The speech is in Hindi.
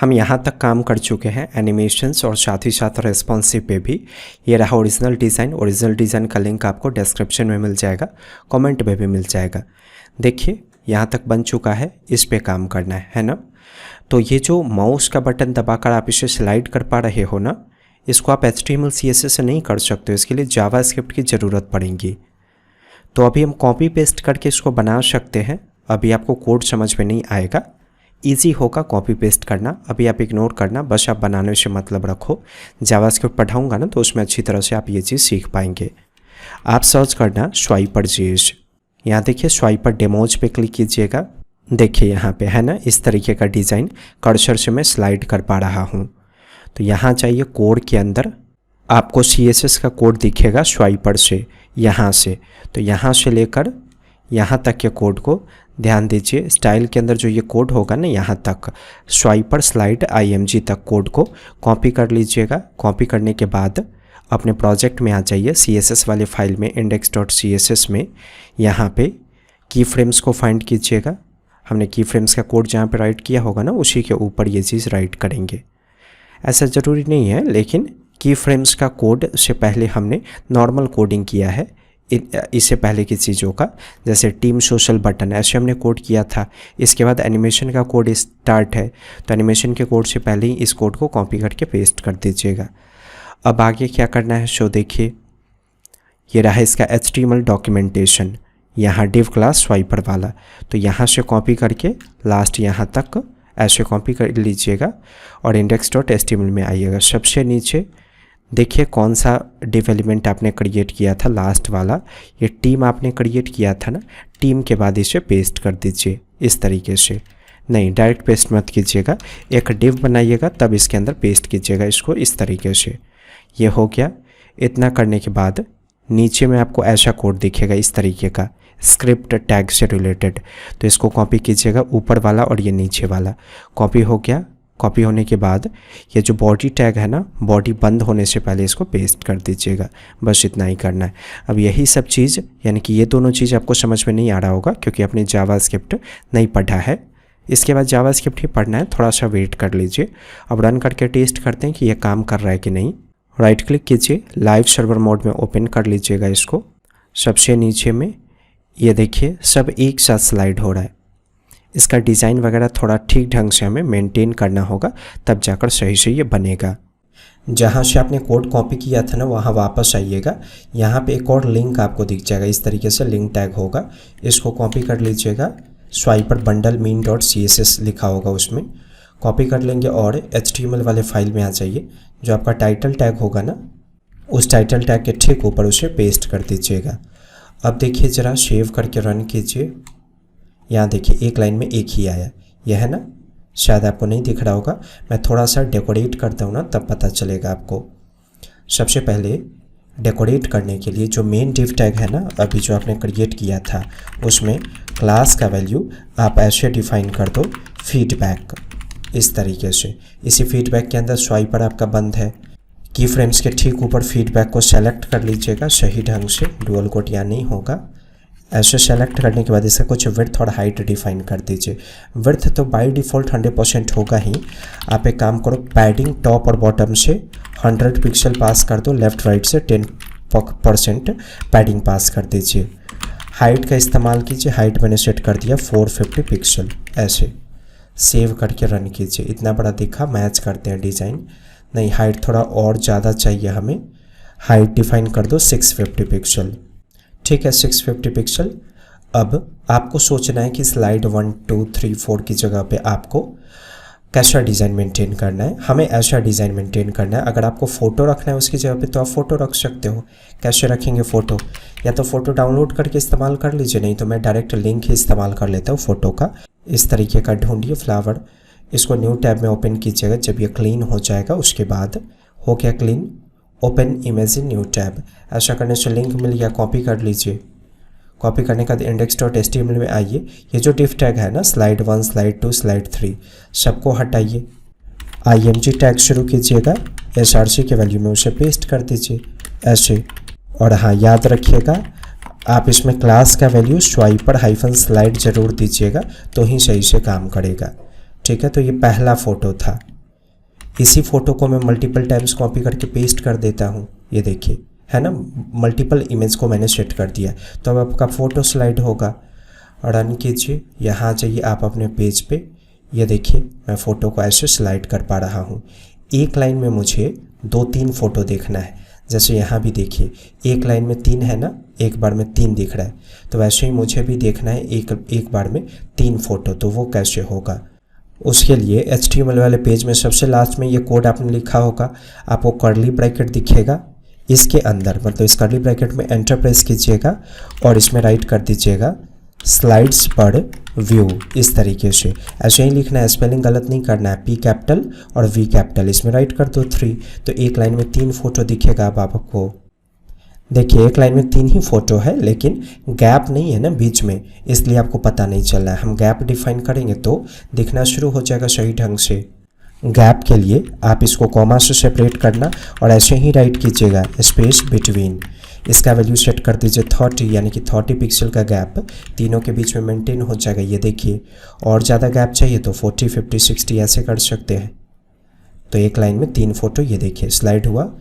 हम यहाँ तक काम कर चुके हैं एनिमेशंस और साथ ही साथ रेस्पॉन्सिव पे भी। ये रहा ओरिजिनल डिज़ाइन का लिंक आपको डिस्क्रिप्शन में मिल जाएगा, कमेंट में भी मिल जाएगा। देखिए यहाँ तक बन चुका है, इस पे काम करना है ना। तो ये जो माउस का बटन दबाकर आप इसे स्लाइड कर पा रहे हो ना, इसको आप HTML CSS से नहीं कर सकते हो, इसके लिए जावास्क्रिप्ट की ज़रूरत पड़ेगी। तो अभी हम कॉपी पेस्ट करके इसको बना सकते हैं। अभी आपको कोड समझ में नहीं आएगा, इजी होगा कॉपी पेस्ट करना, अभी आप इग्नोर करना, बस आप बनाने से मतलब रखो। जावास्क्रिप्ट पढ़ाऊँगा ना तो उसमें अच्छी तरह से आप ये चीज़ सीख पाएंगे। आप सर्च करना स्वाइपर.js। यहाँ देखिए स्वाइपर डेमोज पे क्लिक कीजिएगा। देखिए यहाँ पे है ना इस तरीके का डिज़ाइन, कर्सर से मैं स्लाइड कर पा रहा हूँ। तो यहाँ चाहिए कोड के अंदर आपको CSS का कोड दिखेगा स्वाइपर से, यहाँ से। तो यहाँ से लेकर यहाँ तक के कोड को ध्यान दीजिए। स्टाइल के अंदर जो ये कोड होगा ना, यहाँ तक स्वाइपर स्लाइड IMG तक कोड को कॉपी कर लीजिएगा। कॉपी करने के बाद अपने प्रोजेक्ट में आ जाइए, CSS वाले फाइल में index.css में यहाँ पे की फ्रेम्स को फाइंड कीजिएगा। हमने की फ्रेम्स का कोड जहाँ पे राइट किया होगा ना, उसी के ऊपर ये चीज़ राइट करेंगे। ऐसा ज़रूरी नहीं है, लेकिन की फ्रेम्स का कोड से पहले हमने नॉर्मल कोडिंग किया है इससे पहले की चीज़ों का, जैसे टीम सोशल बटन ऐसे हमने कोड किया था। इसके बाद एनिमेशन का कोड स्टार्ट है, तो एनिमेशन के कोड से पहले ही इस कोड को कॉपी करके पेस्ट कर दीजिएगा। अब आगे क्या करना है सो देखिए, ये रहा इसका HTML डॉक्यूमेंटेशन, यहाँ डिव क्लास स्वाइपर वाला। तो यहाँ से कॉपी करके लास्ट यहाँ तक ऐसे कॉपी कर लीजिएगा और index.html में आइएगा। सबसे नीचे देखिए कौन सा डिव एलिमेंट आपने क्रिएट किया था, लास्ट वाला, ये टीम आपने क्रिएट किया था ना। टीम के बाद इसे पेस्ट कर दीजिए इस तरीके से, नहीं डायरेक्ट पेस्ट मत कीजिएगा, एक डिव बनाइएगा तब इसके अंदर पेस्ट कीजिएगा इसको इस तरीके से। ये हो गया। इतना करने के बाद नीचे में आपको ऐसा कोड दिखेगा इस तरीके का, स्क्रिप्ट टैग से रिलेटेड। तो इसको कॉपी कीजिएगा, ऊपर वाला और ये नीचे वाला कॉपी हो गया। कॉपी होने के बाद ये जो बॉडी टैग है ना, बॉडी बंद होने से पहले इसको पेस्ट कर दीजिएगा। बस इतना ही करना है। अब यही सब चीज़, यानी कि ये दोनों चीज़ आपको समझ में नहीं आ रहा होगा क्योंकि आपने जावास्क्रिप्ट नहीं पढ़ा है। इसके बाद जावास्क्रिप्ट ही पढ़ना है, थोड़ा सा वेट कर लीजिए। अब रन करके टेस्ट करते हैं कि ये काम कर रहा है कि नहीं। राइट क्लिक कीजिए, लाइव सर्वर मोड में ओपन कर लीजिएगा इसको। सबसे नीचे में ये देखिए सब एक साथ स्लाइड हो रहा है। इसका डिज़ाइन वगैरह थोड़ा ठीक ढंग से हमें मेंटेन करना होगा, तब जाकर सही से ये बनेगा। जहाँ से आपने कोड कॉपी किया था ना, वहाँ वापस आइएगा। यहाँ पे एक और लिंक आपको दिख जाएगा, इस तरीके से लिंक टैग होगा, इसको कॉपी कर लीजिएगा। स्वाइपर बंडल mean.css लिखा होगा, उसमें कॉपी कर लेंगे और HTML वाले फाइल में आ जाइए। जो आपका टाइटल टैग होगा ना, उस टाइटल टैग के ठीक ऊपर उसे पेस्ट कर दीजिएगा। अब देखिए ज़रा सेव करके रन कीजिए। यहाँ देखिए एक लाइन में एक ही आया, यह है ना, शायद आपको नहीं दिख रहा होगा। मैं थोड़ा सा डेकोरेट करता हूँ ना, तब पता चलेगा आपको। सबसे पहले डेकोरेट करने के लिए जो मेन डिव टैग है ना, अभी जो आपने क्रिएट किया था, उसमें क्लास का वैल्यू आप ऐसे डिफाइन कर दो फीडबैक, इस तरीके से। इसी फीडबैक के अंदर स्वाइपर आपका बंद है। की फ्रेम्स के ठीक ऊपर फीडबैक को सेलेक्ट कर लीजिएगा सही ढंग से, डुअल कोट यहाँ नहीं होगा। ऐसे सेलेक्ट करने के बाद इसका कुछ विड्थ और हाइट डिफाइन कर दीजिए। विड्थ तो बाय डिफ़ॉल्ट 100% होगा ही। आप एक काम करो, पैडिंग टॉप और बॉटम से 100 पिक्सल पास कर दो, लेफ़्ट राइट से 10% पैडिंग पास कर दीजिए। हाइट का इस्तेमाल कीजिए, हाइट मैंने सेट कर दिया 450 पिक्सल। ऐसे सेव करके रन कीजिए। इतना बड़ा दिखा, मैच करते हैं डिज़ाइन। नहीं, हाइट थोड़ा और ज़्यादा चाहिए हमें, हाइट डिफाइन कर दो 650 पिक्सल। ठीक है, 650 पिक्सल। अब आपको सोचना है कि स्लाइड 1 2 3 4 की जगह पे आपको कैसा डिज़ाइन मेंटेन करना है। हमें ऐसा डिज़ाइन मेंटेन करना है। अगर आपको फ़ोटो रखना है उसकी जगह पे, तो आप फ़ोटो रख सकते हो। कैसे रखेंगे फ़ोटो? या तो फ़ोटो डाउनलोड करके इस्तेमाल कर लीजिए, नहीं तो मैं डायरेक्ट लिंक ही इस्तेमाल कर लेता हूँ फ़ोटो का। इस तरीके का ढूंढिए फ्लावर, इसको न्यू टैब में ओपन कीजिएगा। जब ये क्लीन हो जाएगा उसके बाद हो गया clean, open image in new tab. ऐसा करने से लिंक मिल गया, कॉपी कर लीजिए। कॉपी करने का index.html में आइए। ये जो डिफ टैग है ना, स्लाइड 1 स्लाइड 2 स्लाइड 3, सबको हटाइए। img टैग शुरू कीजिएगा, src के वैल्यू में उसे पेस्ट कर दीजिए ऐसे। और हाँ, याद रखिएगा आप इसमें क्लास का वैल्यू स्वाइपर -स्लाइड ज़रूर दीजिएगा, तो ही सही से काम करेगा। ठीक है, तो ये पहला फ़ोटो था। इसी फ़ोटो को मैं मल्टीपल टाइम्स कॉपी करके पेस्ट कर देता हूँ, ये देखिए, है ना, मल्टीपल इमेज को मैंने सेट कर दिया। तो अब आपका फ़ोटो स्लाइड होगा। रन कीजिए, यहाँ जाइए आप अपने पेज पे, ये देखिए मैं फ़ोटो को ऐसे स्लाइड कर पा रहा हूँ। एक लाइन में मुझे 2-3 फ़ोटो देखना है, जैसे यहाँ भी देखिए एक लाइन में 3 है ना, एक बार में 3 दिख रहा है, तो वैसे ही मुझे भी देखना है एक बार में 3 फ़ोटो। तो वो कैसे होगा, उसके लिए HTML वाले पेज में सबसे लास्ट में ये कोड आपने लिखा होगा, आपको कर्ली ब्रैकेट दिखेगा, इसके अंदर मतलब इस कर्ली ब्रैकेट में एंटर प्रेस कीजिएगा और इसमें राइट कर दीजिएगा स्लाइड्स पर व्यू, इस तरीके से ऐसे ही लिखना है, स्पेलिंग गलत नहीं करना है, P कैपिटल और V कैपिटल, इसमें राइट कर दो 3। तो एक लाइन में 3 फोटो दिखेगा। अब आपको देखिए एक लाइन में 3 ही फोटो है, लेकिन गैप नहीं है ना बीच में, इसलिए आपको पता नहीं चल रहा है। हम गैप डिफाइन करेंगे तो दिखना शुरू हो जाएगा सही ढंग से। गैप के लिए आप इसको कॉमा से सेपरेट करना और ऐसे ही राइट कीजिएगा स्पेस बिटवीन, इसका वैल्यू सेट कर दीजिए 30, यानी कि 30 पिक्सल का गैप तीनों के बीच में मेंटेन हो जाएगा। ये देखिए, और ज़्यादा गैप चाहिए तो 40, 50, 60 ऐसे कर सकते हैं। तो एक लाइन में 3 फोटो, ये देखिए स्लाइड हुआ